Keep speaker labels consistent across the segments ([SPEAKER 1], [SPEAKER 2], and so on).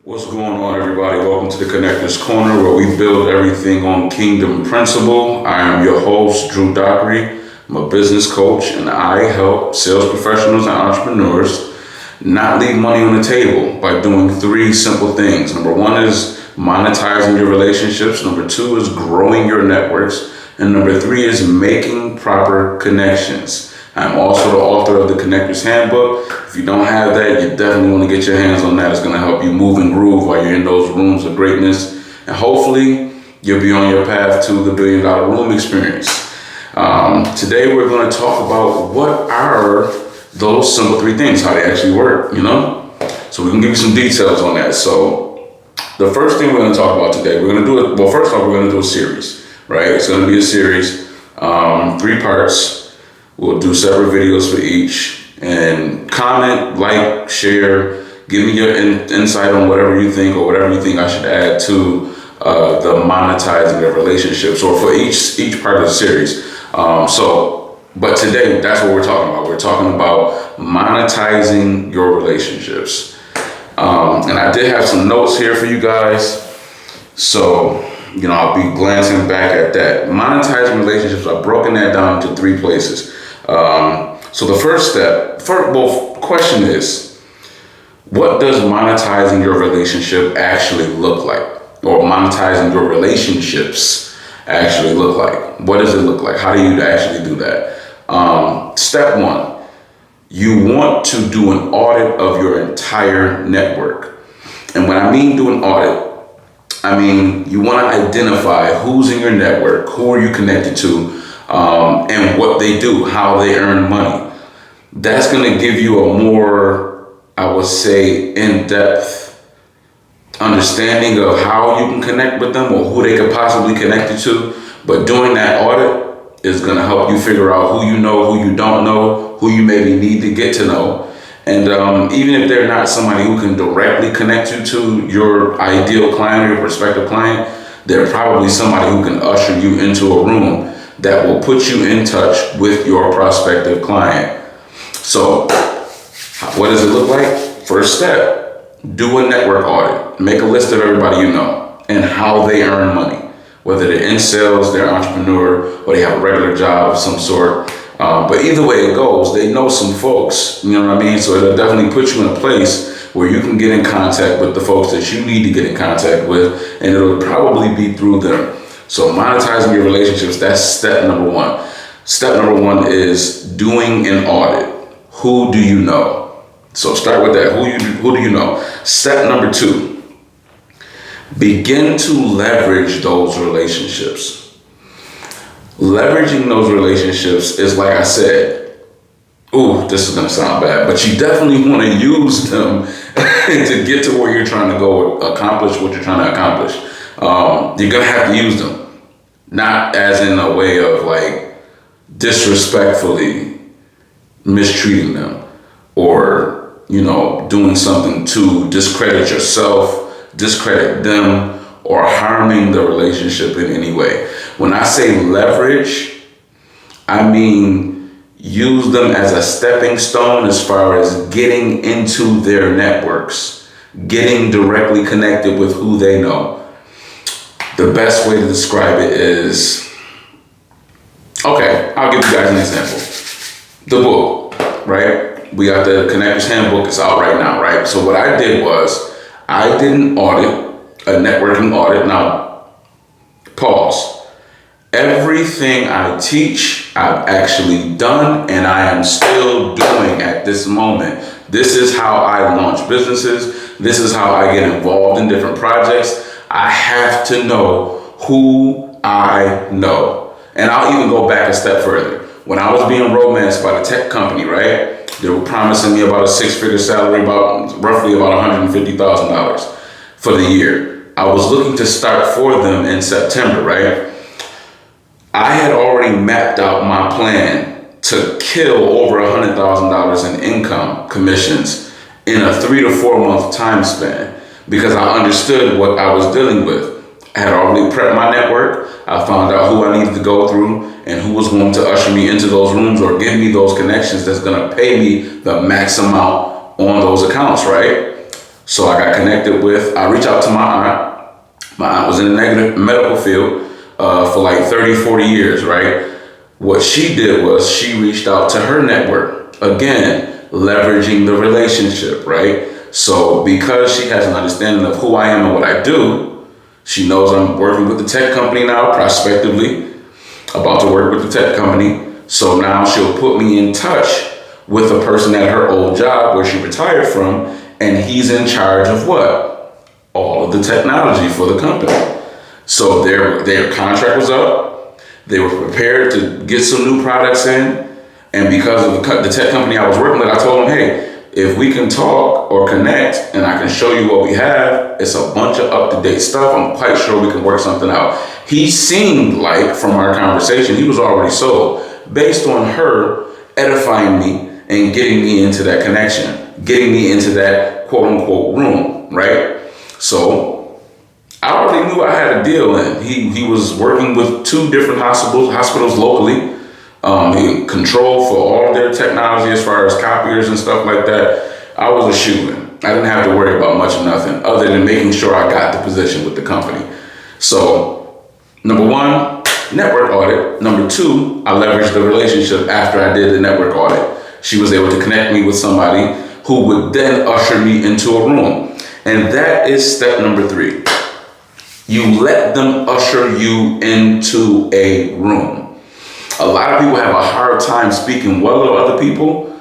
[SPEAKER 1] What's going on, everybody? Welcome to the Connectors Corner, where we build everything on kingdom principle. I am your host, Drew Dockery. I'm a business coach, and I help sales professionals and entrepreneurs not leave money on the table by doing three simple things. Number one is monetizing your relationships. Number two is growing your networks. And number three is making proper connections. I'm also the author of the Connectors Handbook. If you don't have that, you definitely want to get your hands on that. It's going to help you move and groove while you're in those rooms of greatness. And hopefully, you'll be on your path to the $1 billion room experience. Today, we're going to talk about what are those simple three things, how they actually work, So we can give you some details on that. So the first thing we're going to talk about today, we're going to do it. Well, first off, we're going to do a series, right? It's going to be a series, 3 parts. We'll do separate videos for each, and comment, like, share, give me your insight on whatever you think or whatever you think I should add to the monetizing of relationships, or for each part of the series. But today, that's what we're talking about. We're talking about monetizing your relationships. And I did have some notes here for you guys. So, I'll be glancing back at that. Monetizing relationships, I've broken that down to 3 places. So the question is, what does monetizing your relationship actually look like? Or monetizing your relationships actually look like? What does it look like? How do you actually do that? Step 1, you want to do an audit of your entire network. And when I mean do an audit, I mean you want to identify who's in your network, who are you connected to, and what they do, how they earn money. That's going to give you a more, I would say, in-depth understanding of how you can connect with them or who they could possibly connect you to. But doing that audit is going to help you figure out who you know, who you don't know, who you maybe need to get to know. And even if they're not somebody who can directly connect you to your ideal client or your prospective client, they're probably somebody who can usher you into a room that will put you in touch with your prospective client. So what does it look like? First step, do a network audit. Make a list of everybody you know and how they earn money, whether they're in sales, they're an entrepreneur, or they have a regular job of some sort. But either way it goes, they know some folks, you know what I mean? So it'll definitely put you in a place where you can get in contact with the folks that you need to get in contact with, and it'll probably be through them. So monetizing your relationships, that's step number 1. Step number 1 is doing an audit. Who do you know? So start with that. Who do you know? Step number 2, begin to leverage those relationships. Leveraging those relationships is, like I said, this is going to sound bad, but you definitely want to use them to get to where you're trying to go, accomplish what you're trying to accomplish. You're going to have to use them. Not as in a way of like disrespectfully mistreating them or, doing something to discredit yourself, discredit them, or harming the relationship in any way. When I say leverage, I mean use them as a stepping stone as far as getting into their networks, getting directly connected with who they know. The best way to describe it is, I'll give you guys an example. The book, right? We got the Connectors Handbook. It's out right now, right? So what I did was, I did an audit, a networking audit. Now, pause. Everything I teach, I've actually done, and I am still doing at this moment. This is how I launch businesses. This is how I get involved in different projects. I have to know who I know. And I'll even go back a step further. When I was being romanced by the tech company, right? They were promising me about a 6-figure salary, roughly about $150,000 for the year. I was looking to start for them in September, right? I had already mapped out my plan to kill over $100,000 in income commissions in a 3 to 4 month time span, because I understood what I was dealing with. I had already prepped my network. I found out who I needed to go through and who was going to usher me into those rooms or give me those connections that's going to pay me the max amount on those accounts, right? So I got connected with, I reached out to my aunt. My aunt was in the medical field for like 30, 40 years, right? What she did was she reached out to her network. Again, leveraging the relationship, right? So because she has an understanding of who I am and what I do, she knows I'm working with the tech company now, prospectively, about to work with the tech company. So now she'll put me in touch with a person at her old job where she retired from, and he's in charge of what? All of the technology for the company. So their contract was up. They were prepared to get some new products in. And because of the tech company I was working with, I told them, hey, if we can talk or connect and I can show you what we have, it's a bunch of up-to-date stuff. I'm quite sure we can work something out. He seemed like, from our conversation, he was already sold based on her edifying me and getting me into that connection, getting me into that quote-unquote room, right? So I already knew I had a deal in. He was working with 2 different hospitals locally. He controlled for all of their technology as far as copiers and stuff like that. I was a shoo-in. I didn't have to worry about much of nothing other than making sure I got the position with the company. So, number 1, network audit. Number 2, I leveraged the relationship after I did the network audit. She was able to connect me with somebody who would then usher me into a room. And that is step number 3. You let them usher you into a room. A lot of people have a hard time speaking well of other people,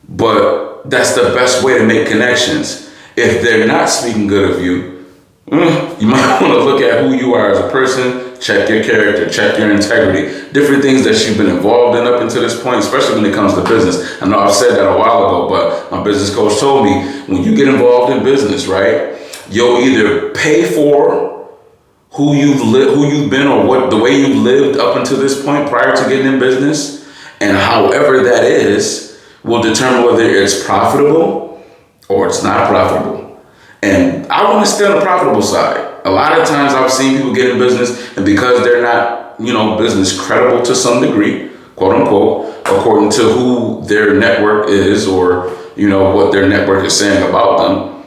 [SPEAKER 1] but that's the best way to make connections. If they're not speaking good of you, you might want to look at who you are as a person, check your character, check your integrity, different things that you've been involved in up until this point, especially when it comes to business. I know I've said that a while ago, but my business coach told me, when you get involved in business, right, you'll either pay for who you've been, or what the way you've lived up until this point prior to getting in business, and however that is will determine whether it's profitable or it's not profitable. And I want to stay on the profitable side. A lot of times I've seen people get in business, and because they're not, business credible to some degree, quote unquote, according to who their network is, or what their network is saying about them,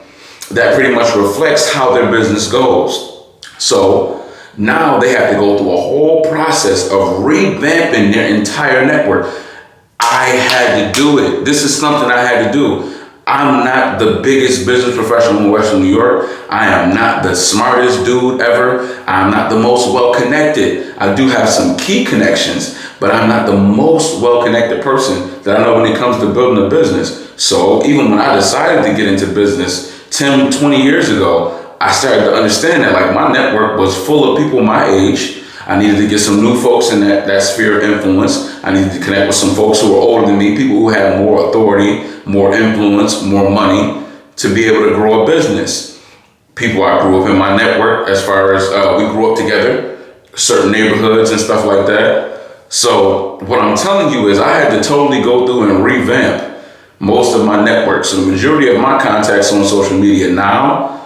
[SPEAKER 1] that pretty much reflects how their business goes. So now they have to go through a whole process of revamping their entire network. I had to do it. This is something I had to do. I'm not the biggest business professional in Western New York. I am not the smartest dude ever. I'm not the most well-connected. I do have some key connections, but I'm not the most well-connected person that I know when it comes to building a business. So even when I decided to get into business 10, 20 years ago, I started to understand that my network was full of people my age. I needed to get some new folks in that sphere of influence. I needed to connect with some folks who were older than me, people who had more authority, more influence, more money to be able to grow a business. People I grew up in my network, as far as we grew up together, certain neighborhoods and stuff like that. So what I'm telling you is I had to totally go through and revamp most of my network. So the majority of my contacts on social media now,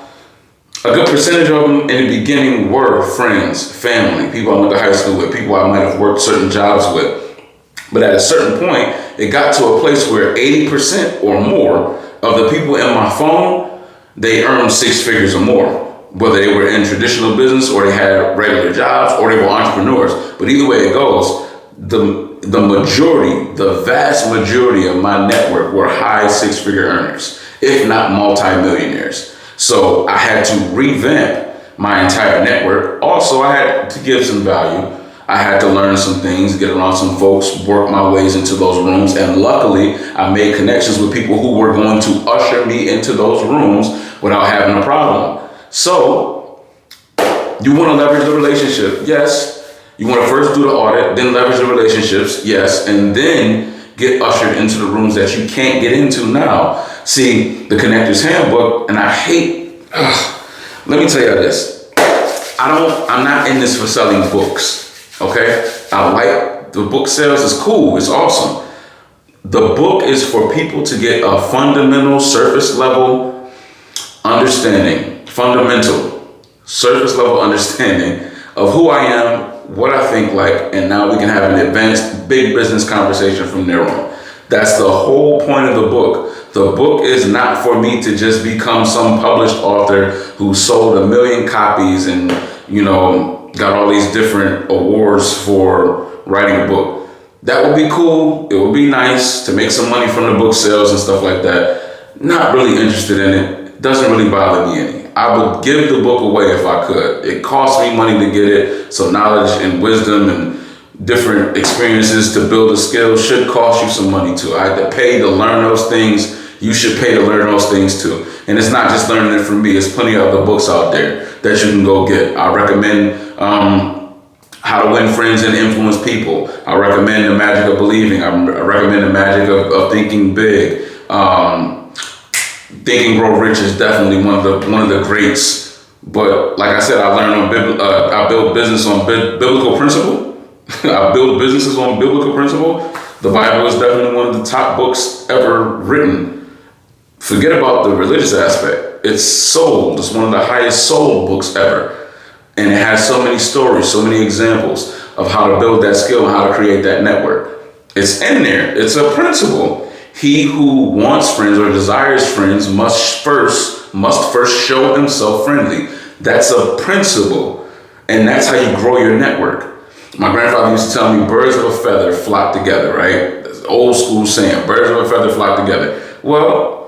[SPEAKER 1] a good percentage of them in the beginning were friends, family, people I went to high school with, people I might have worked certain jobs with. But at a certain point, it got to a place where 80% or more of the people in my phone, they earned 6 figures or more, whether they were in traditional business or they had regular jobs or they were entrepreneurs. But either way it goes, the vast majority of my network were high 6-figure earners, if not multi-millionaires. So I had to revamp my entire network. Also, I had to give some value. I had to learn some things, get around some folks, work my ways into those rooms. And luckily, I made connections with people who were going to usher me into those rooms without having a problem. So you want to leverage the relationship. Yes. You want to first do the audit, then leverage the relationships. Yes. And then get ushered into the rooms that you can't get into now. See, the Connector's Handbook, and I hate, let me tell you this. I'm not in this for selling books, okay? I like, the book sales is cool, it's awesome. The book is for people to get a fundamental, surface level understanding of who I am, what I think like, and now we can have an advanced big business conversation from there on. That's the whole point of the book. The book is not for me to just become some published author who sold 1 million copies and, got all these different awards for writing a book. That would be cool. It would be nice to make some money from the book sales and stuff like that. Not really interested in it. It doesn't really bother me any. I would give the book away if I could. It costs me money to get it, so knowledge and wisdom and different experiences to build a skill should cost you some money too. I had to pay to learn those things. You should pay to learn those things too. And it's not just learning it from me. There's plenty of other books out there that you can go get. I recommend How to Win Friends and Influence People. I recommend The Magic of Believing. I recommend The Magic of Thinking Big. Think and Grow Rich is definitely one of the greats. But like I said, I build business on biblical principle. I build businesses on biblical principle. The Bible is definitely one of the top books ever written. Forget about the religious aspect. It's sold. It's one of the highest sold books ever. And it has so many stories, so many examples of how to build that skill and how to create that network. It's in there. It's a principle. He who wants friends or desires friends must first show himself friendly. That's a principle. And that's how you grow your network. My grandfather used to tell me, birds of a feather flock together, right? That's an old school saying, birds of a feather flock together. Well,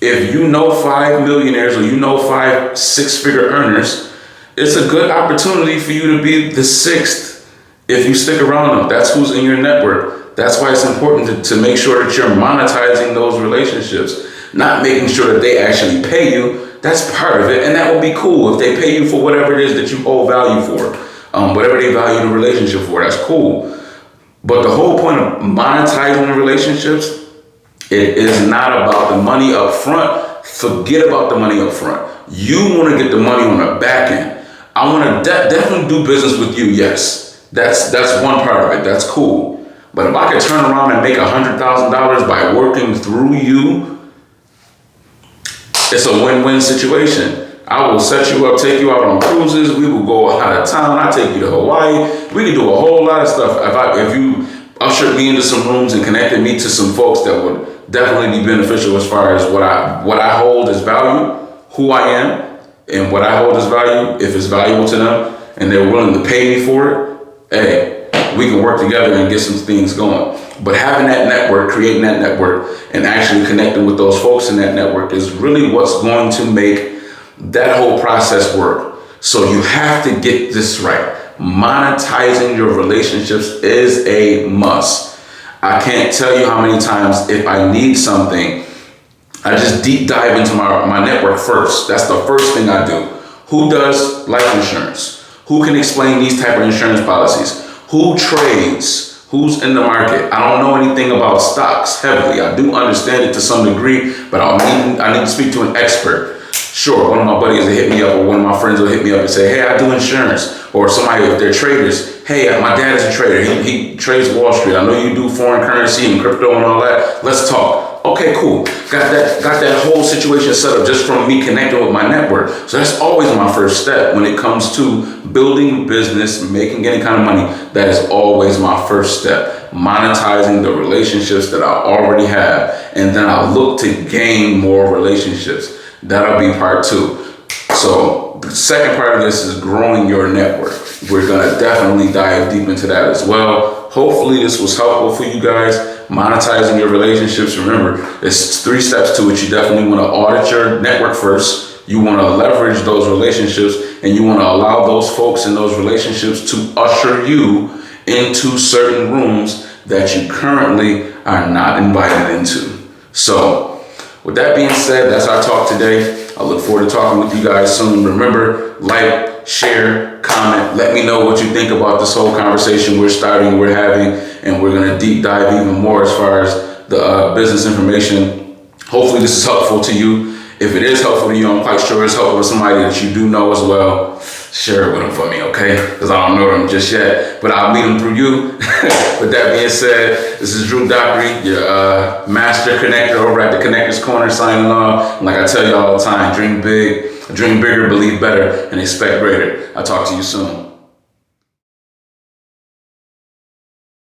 [SPEAKER 1] if you know 5 millionaires or 5 six-figure earners, it's a good opportunity for you to be the 6th if you stick around them. That's who's in your network. That's why it's important to make sure that you're monetizing those relationships, not making sure that they actually pay you. That's part of it, and that would be cool if they pay you for whatever it is that you hold value for. Whatever they value the relationship for, that's cool. But the whole point of monetizing the relationships, it is not about the money up front. Forget about the money up front. You want to get the money on the back end. I want to definitely do business with you, yes. That's one part of it. That's cool. But if I could turn around and make $100,000 by working through you, it's a win-win situation. I will set you up, take you out on cruises. We will go out of town. I'll take you to Hawaii. We can do a whole lot of stuff. If you ushered me into some rooms and connected me to some folks that would definitely be beneficial as far as what I hold as value, who I am, and what I hold as value, if it's valuable to them and they're willing to pay me for it, hey, we can work together and get some things going. But having that network, creating that network, and actually connecting with those folks in that network is really what's going to make that whole process work. So you have to get this right. Monetizing your relationships is a must. I can't tell you how many times if I need something, I just deep dive into my network first. That's the first thing I do. Who does life insurance? Who can explain these type of insurance policies? Who trades? Who's in the market? I don't know anything about stocks heavily. I do understand it to some degree, but I need to speak to an expert. Sure, one of my buddies will hit me up, or one of my friends will hit me up and say, hey, I do insurance. Or somebody, if they're traders, hey, my dad is a trader. He trades Wall Street. I know you do foreign currency and crypto and all that. Let's talk. Okay, cool. Got that whole situation set up just from me connecting with my network. So that's always my first step when it comes to building business, making any kind of money. That is always my first step. Monetizing the relationships that I already have. And then I look to gain more relationships. That'll be part 2. So the second part of this is growing your network. We're going to definitely dive deep into that as well. Hopefully this was helpful for you guys. Monetizing your relationships. Remember, there's 3 steps to it. You definitely want to audit your network first. You want to leverage those relationships, and you want to allow those folks in those relationships to usher you into certain rooms that you currently are not invited into. So with that being said, that's our talk today. I look forward to talking with you guys soon. Remember, like, share, comment. Let me know what you think about this whole conversation we're having, and we're going to deep dive even more as far as the business information. Hopefully this is helpful to you. If it is helpful to you, I'm quite sure it's helpful to somebody that you do know as well. Share it with them for me, okay? Because I don't know them just yet, but I'll meet them through you. With that being said, this is Drew Dockery, your master connector over at the Connectors Corner, signing off. And like I tell you all the time, dream big, dream bigger, believe better, and expect greater. I'll talk to you soon.